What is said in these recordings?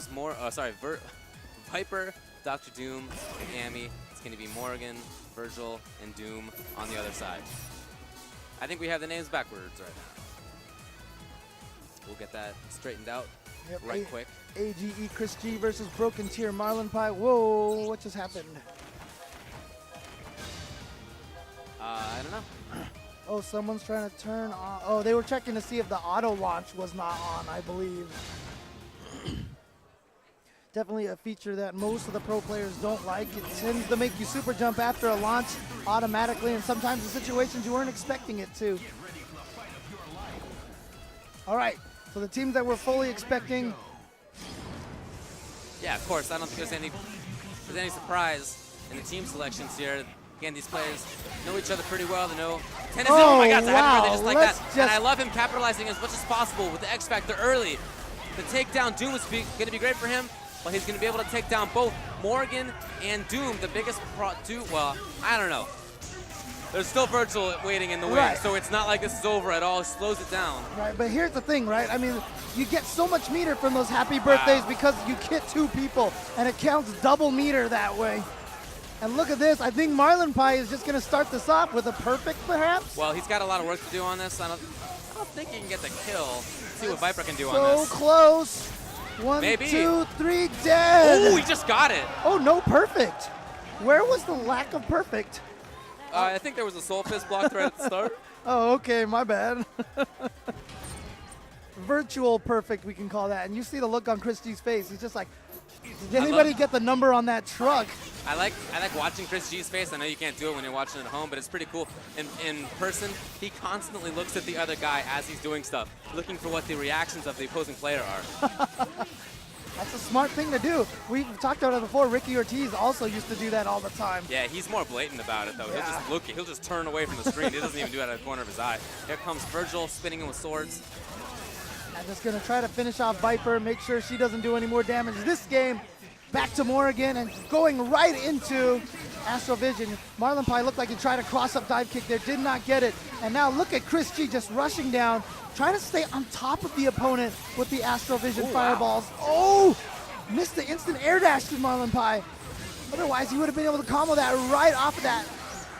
Doom's Viper, Dr. Doom, and Amy. It's going to be Morgan, Virgil, and Doom on the other side. I think we have the names backwards right now. We'll get that straightened out quick. AGE Chris G versus Broken Tier Marlin Pie. Whoa, what just happened? I don't know. Oh, someone's trying to turn on. Oh, they were checking to see if the auto launch was not on, I believe. Definitely a feature that most of the pro players don't like. It tends to make you super jump after a launch automatically, and sometimes in situations you weren't expecting it to. All right, so the teams that we're fully expecting. Yeah, of course. I don't think there's any surprise in the team selections here. Again, these players know each other pretty well. They know tennis. Oh my God, wow. they just like that. And I love him capitalizing as much as possible with the X Factor early. The takedown Doom is going to be great for him, but he's going to be able to take down both Morgan and Doom. The biggest well, I don't know. There's still Virgil waiting in the wing, so it's not like this is over at all. It slows it down. Right, but here's the thing, right? I mean, you get so much meter from those happy birthdays because you hit 2 people, and it counts double meter that way. And look at this. I think Marlin Pie is just going to start this off with a perfect, perhaps. Well, he's got a lot of work to do on this. I don't think he can get the kill. Let's see what Viper can do on this. So close. 1, Maybe. 2, 3, dead. Oh, he just got it. Oh, no perfect. Where was the lack of perfect? I think there was a soul fist blocked right at the start. Oh, okay, my bad. Virtual perfect, we can call that. And you see the look on Chris G's face. He's just like, did anybody get the number on that truck? I like watching Chris G's face. I know you can't do it when you're watching it at home, but it's pretty cool. In person, he constantly looks at the other guy as he's doing stuff, looking for what the reactions of the opposing player are. That's a smart thing to do. We've talked about it before. Ricky Ortiz also used to do that all the time. Yeah, he's more blatant about it, though. Yeah. He'll just look. He'll just turn away from the screen. He doesn't even do it out of the corner of his eye. Here comes Virgil spinning him with swords. And just going to try to finish off Viper, make sure she doesn't do any more damage this game. Back to Morgan and going right into Astral Vision. Marlin Pie looked like he tried a cross-up dive kick there, did not get it. And now look at Chris G just rushing down, trying to stay on top of the opponent with the Astral Vision fireballs. Wow. Oh, missed the instant air dash to Marlin Pie. Otherwise, he would have been able to combo that right off of that.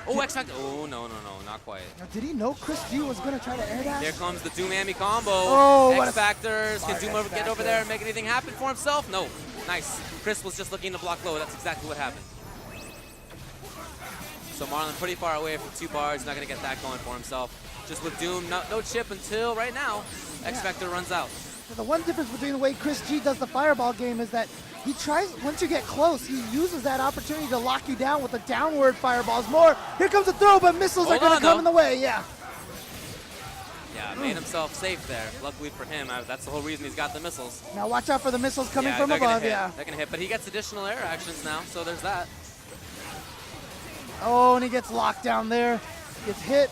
Oh, X Factor. Oh, no, not quite. Now, did he know Chris G was going to try to air dash? There comes the Doom Amy combo. Oh, X Factors. Can Doom get over there and make anything happen for himself? No. Nice. Chris was just looking to block low. That's exactly what happened. So Marlin pretty far away from 2 bars. Not going to get that going for himself. Just with Doom, no chip until right now. X Factor runs out. So the one difference between the way Chris G does the fireball game is that he tries, once you get close, he uses that opportunity to lock you down with the downward fireballs. Here comes a throw, but missiles are going to come in the way, Yeah, made himself safe there. Luckily for him, that's the whole reason he's got the missiles. Now watch out for the missiles coming from above, They're going to hit, but he gets additional air actions now, so there's that. Oh, and he gets locked down there. Gets hit.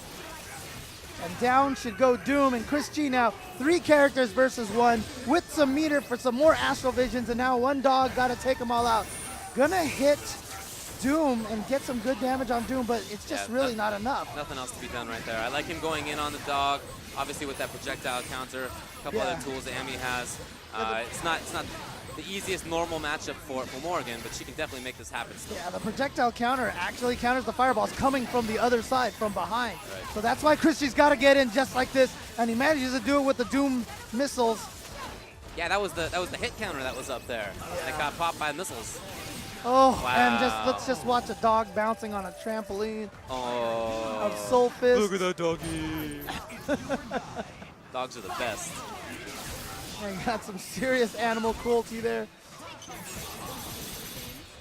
And down should go Doom and Chris G now. 3 characters versus 1 with some meter for some more Astral Visions. And now one dog got to take them all out. Gonna hit Doom and get some good damage on Doom, but it's just really not enough. Nothing else to be done right there. I like him going in on the dog, obviously with that projectile counter, a couple other tools that Amy has. It's not the easiest normal matchup for Morgan, but she can definitely make this happen still. Yeah, the projectile counter actually counters the fireballs coming from the other side, from behind. Right. So that's why Christy's got to get in just like this, and he manages to do it with the Doom missiles. Yeah, that was the hit counter that was up there. That got popped by missiles. Oh, wow. And let's just watch a dog bouncing on a trampoline of Soul Fist. Look at that doggy. Dogs are the best. And got some serious animal cruelty there.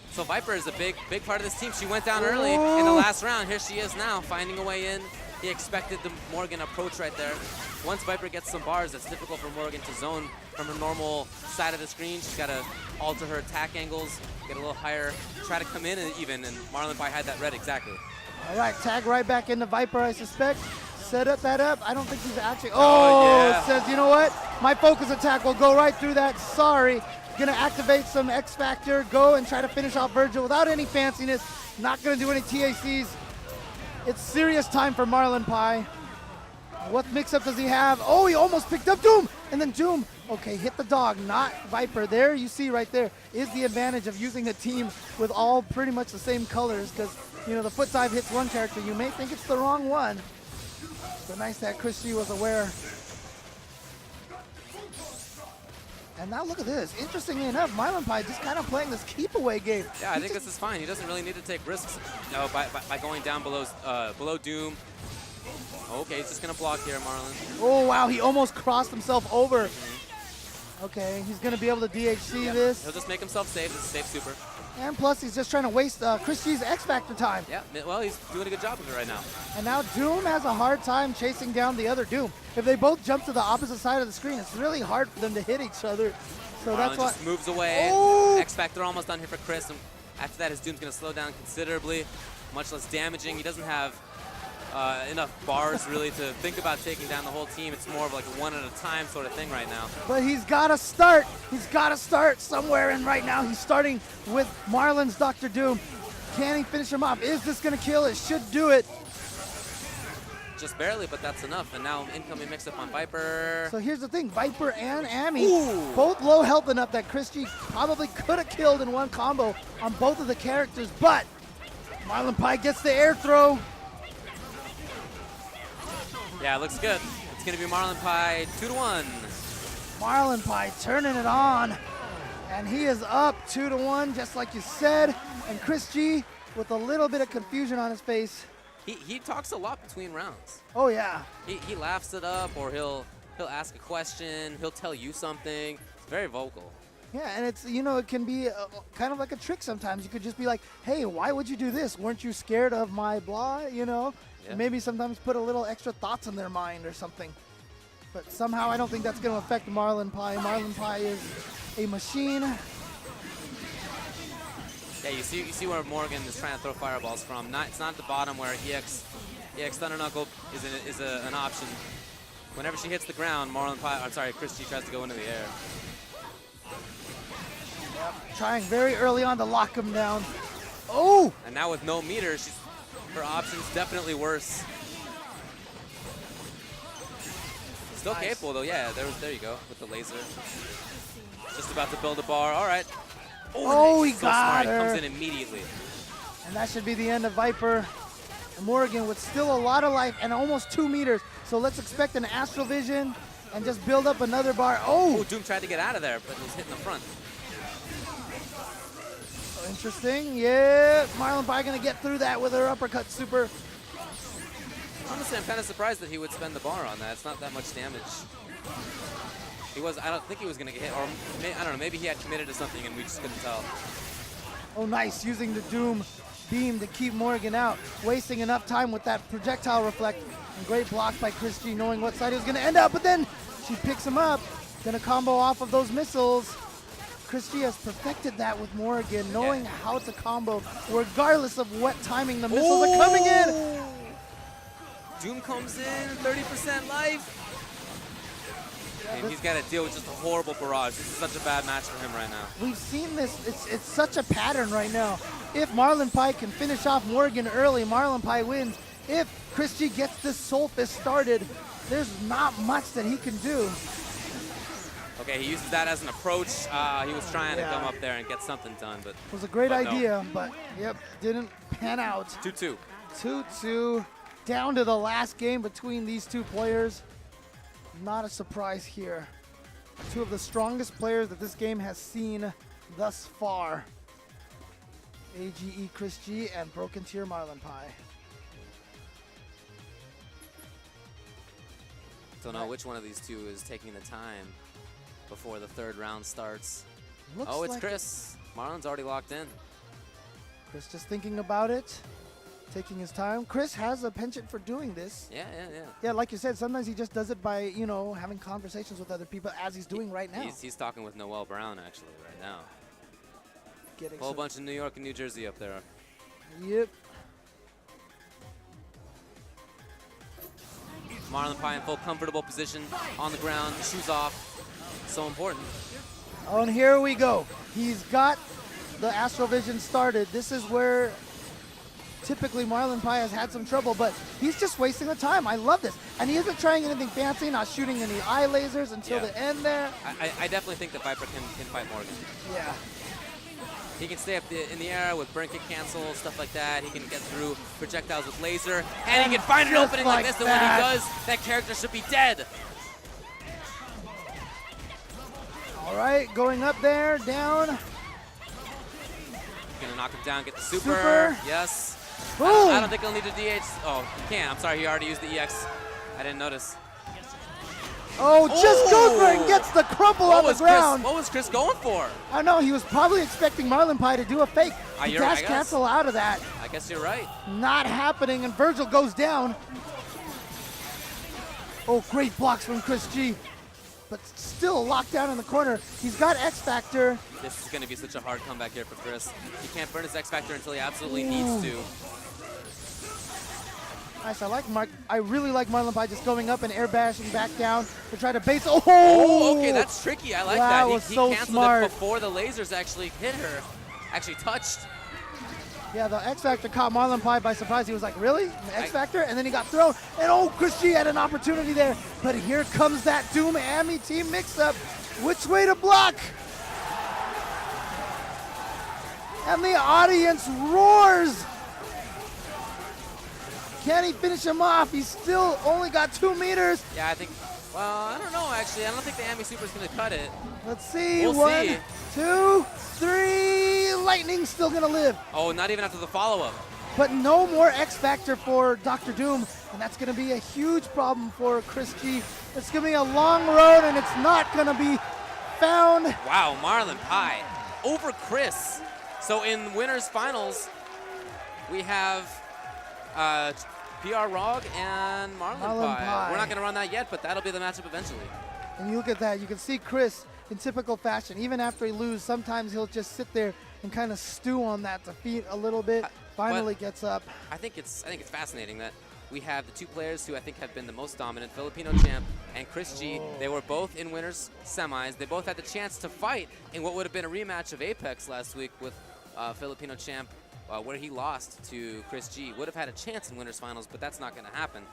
So Viper is a big part of this team. She went down early in the last round. Here she is now, finding a way in. He expected the Morgan approach right there. Once Viper gets some bars, it's difficult for Morgan to zone from her normal side of the screen. She's got to alter her attack angles, get a little higher, try to come in and even, and Marlin Pie had that read exactly. All right, tag right back into Viper, I suspect. Set that up. I don't think he's actually, says, you know what? My focus attack will go right through that. Sorry. Gonna activate some X Factor, go and try to finish off Virgil without any fanciness. Not gonna do any TACs. It's serious time for Marlin Pie. What mix-up does he have? Oh, he almost picked up Doom! And then Doom Okay, hit the dog, not Viper. There you see right there is the advantage of using a team with all pretty much the same colors, because, you know, the foot dive hits one character. You may think it's the wrong one, but nice that Chris G was aware. And now look at this. Interestingly enough, Marlin Pie just kind of playing this keep away game. Yeah, I think this is fine. He doesn't really need to take risks by going down below Doom. Okay, he's just going to block here, Marlin. Oh, wow, he almost crossed himself over. Okay, he's going to be able to DHC this. He'll just make himself safe. This is safe super. And plus, he's just trying to waste Chris G's X Factor time. Yeah, well, he's doing a good job of it right now. And now Doom has a hard time chasing down the other Doom. If they both jump to the opposite side of the screen, it's really hard for them to hit each other. So Marlin that's why. just moves away. Oh! X Factor almost done here for Chris. And after that, his Doom's going to slow down considerably, much less damaging. He doesn't have enough bars really to think about taking down the whole team. It's more of like a one at a time sort of thing right now. But he's got to start. He's got to start somewhere, and right now he's starting with Marlin's Dr. Doom. Can he finish him off? Is this going to kill? It should do it. Just barely, but that's enough. And now incoming mix-up on Viper. So here's the thing. Viper and Amy, Ooh. both low health enough that Chris G probably could have killed in one combo on both of the characters, but Marlin Pie gets the air throw. Yeah, it looks good. It's going to be Marlin Pie 2-1. Marlin Pie turning it on, and he is up 2-1, just like you said. And Chris G with a little bit of confusion on his face. He talks a lot between rounds. Oh yeah. He laughs it up, or he'll ask a question. He'll tell you something. It's very vocal. Yeah, and it's, you know, it can be kind of like a trick sometimes. You could just be like, hey, why would you do this? Weren't you scared of my blah, you know? Yeah. Maybe sometimes put a little extra thoughts in their mind or something. But somehow I don't think that's going to affect Marlin Pie. Marlin Pie is a machine. Yeah, you see where Morgan is trying to throw fireballs from. It's not at the bottom where EX Thunder Knuckle is an option. Whenever she hits the ground, Chris G tries to go into the air. Yep. Trying very early on to lock him down. Oh! And now with no meter, her option's definitely worse. Still Nice. capable though, yeah, there you go, with the laser. Just about to build a bar, all right. Oh, he so got smart. her. Comes in immediately. And that should be the end of Viper. And Morgan with still a lot of life and almost 2 meters. So let's expect an Astral Vision and just build up another bar. Oh! Oh, Doom tried to get out of there, but was hitting the front. Interesting. Yeah, Marlin Pie gonna get through that with her uppercut super. Honestly, I'm kind of surprised that he would spend the bar on that. It's not that much damage. I don't think he was gonna get hit, or I don't know, maybe he had committed to something and we just couldn't tell. Oh, nice, using the Doom beam to keep Morgan out. Wasting enough time with that projectile reflect. And great block by Chris G, knowing what side he was gonna end up, but then she picks him up. Gonna combo off of those missiles. Chris G has perfected that with Morgan, knowing how to combo regardless of what timing the missiles are coming in. Doom comes in, 30% life. And he's got to deal with just a horrible barrage. This is such a bad match for him right now. We've seen this. It's such a pattern right now. If Marlin Pie can finish off Morgan early, Marlin Pie wins. If Chris G gets this Soul Fist started, there's not much that he can do. Okay, he uses that as an approach. He was trying to come up there and get something done, but it was a great idea, no. but yep, didn't pan out. 2-2. 2-2, down to the last game between these two players. Not a surprise here. Two of the strongest players that this game has seen thus far. AGE Chris G and Broken Tier Marlin Pie. Don't know which one of these two is taking the time before the third round starts. Looks Oh, it's like Chris. Marlin's already locked in. Chris just thinking about it, taking his time. Chris has a penchant for doing this. Yeah. Yeah, like you said, sometimes he just does it by, you know, having conversations with other people as he's doing right now. He's talking with Noel Brown, actually, right now. Getting A whole some- bunch of New York and New Jersey up there. Yep. Marlin Pie in full comfortable position on the ground, shoes off. So important. Oh, and here we go. He's got the Astral Vision started. This is where typically Marlin Pie has had some trouble, but he's just wasting the time. I love this. And he isn't trying anything fancy, not shooting any eye lasers until the end there. I definitely think that Viper can fight Morgan. Yeah. He can stay up in the air with burn kick cancel, stuff like that. He can get through projectiles with laser, and he can find an opening like this, and when he does, that character should be dead. All right, going up there, down. Gonna knock him down, get the super. Yes. Boom. I don't think he'll need to DH. Oh, he can't. I'm sorry, he already used the EX. I didn't notice. Oh, just goes for it and gets the crumple on the ground. What was Chris going for? I know, he was probably expecting Marlin Pie to do a fake. Dash cancel out of that. I guess you're right. Not happening, and Virgil goes down. Oh, great blocks from Chris G. But still locked down in the corner. He's got X Factor. This is going to be such a hard comeback here for Chris. He can't burn his X Factor until he absolutely needs to. Nice, I really like Marlin Pie just going up and air bashing back down to try to base. Oh, okay, that's tricky. I like that. He so canceled smart. it before the lasers actually hit her, actually touched. Yeah, the X Factor caught Marlin Pie by surprise. He was like, really? The X Factor? And then he got thrown. And oh, Chris G had an opportunity there. But here comes that Doom Ami team mix-up. Which way to block? And the audience roars. Can he finish him off? He's still only got 2 meters. Yeah, I think, well, I don't know, actually. I don't think the Ami Super's going to cut it. Let's see. We'll One, see. 2, 3. Lightning's still going to live. Oh, not even after the follow-up. But no more X Factor for Dr. Doom, and that's going to be a huge problem for Chris G. It's going to be a long road, and it's not going to be found. Wow, Marlin Pie over Chris. So in winners finals, we have PR Rog and Marlin Pie. We're not going to run that yet, but that'll be the matchup eventually. And you look at that, you can see Chris in typical fashion. Even after he loses, sometimes he'll just sit there and kind of stew on that defeat a little bit. Finally gets up. I think it's fascinating that we have the 2 players who I think have been the most dominant, Filipino Champ and Chris G. They were both in winners semis. They both had the chance to fight in what would have been a rematch of Apex last week with Filipino Champ, where he lost to Chris G. Would have had a chance in winners finals, but that's not going to happen.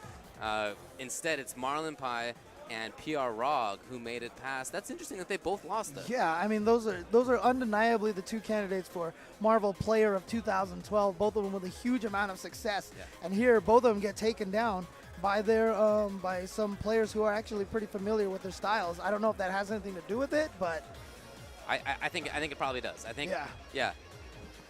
Instead, it's Marlin Pie and PR Rog who made it past. That's interesting that they both lost, though. Yeah, I mean, those are undeniably the 2 candidates for Marvel Player of 2012, both of them with a huge amount of success. Yeah. And here, both of them get taken down by their by some players who are actually pretty familiar with their styles. I don't know if that has anything to do with it, but I think it probably does. I think yeah.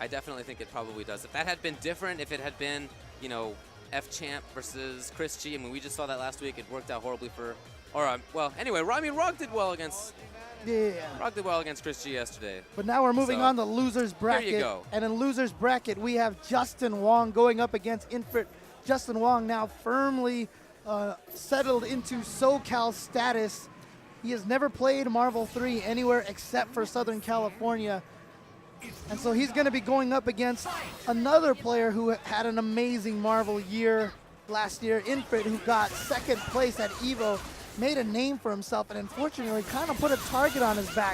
I definitely think it probably does. If that had been different, if it had been, you know, F Champ versus Chris G, I mean, we just saw that last week. It worked out horribly for, well, anyway, I mean, Rog did well against Chris G yesterday. But now we're moving on to losers bracket. Here you go. And in losers bracket, we have Justin Wong going up against Infert. Justin Wong now firmly settled into SoCal status. He has never played Marvel 3 anywhere except for Southern California. And so he's going to be going up against another player who had an amazing Marvel year last year, Infrit, who got 2nd place at EVO, made a name for himself, and unfortunately kind of put a target on his back.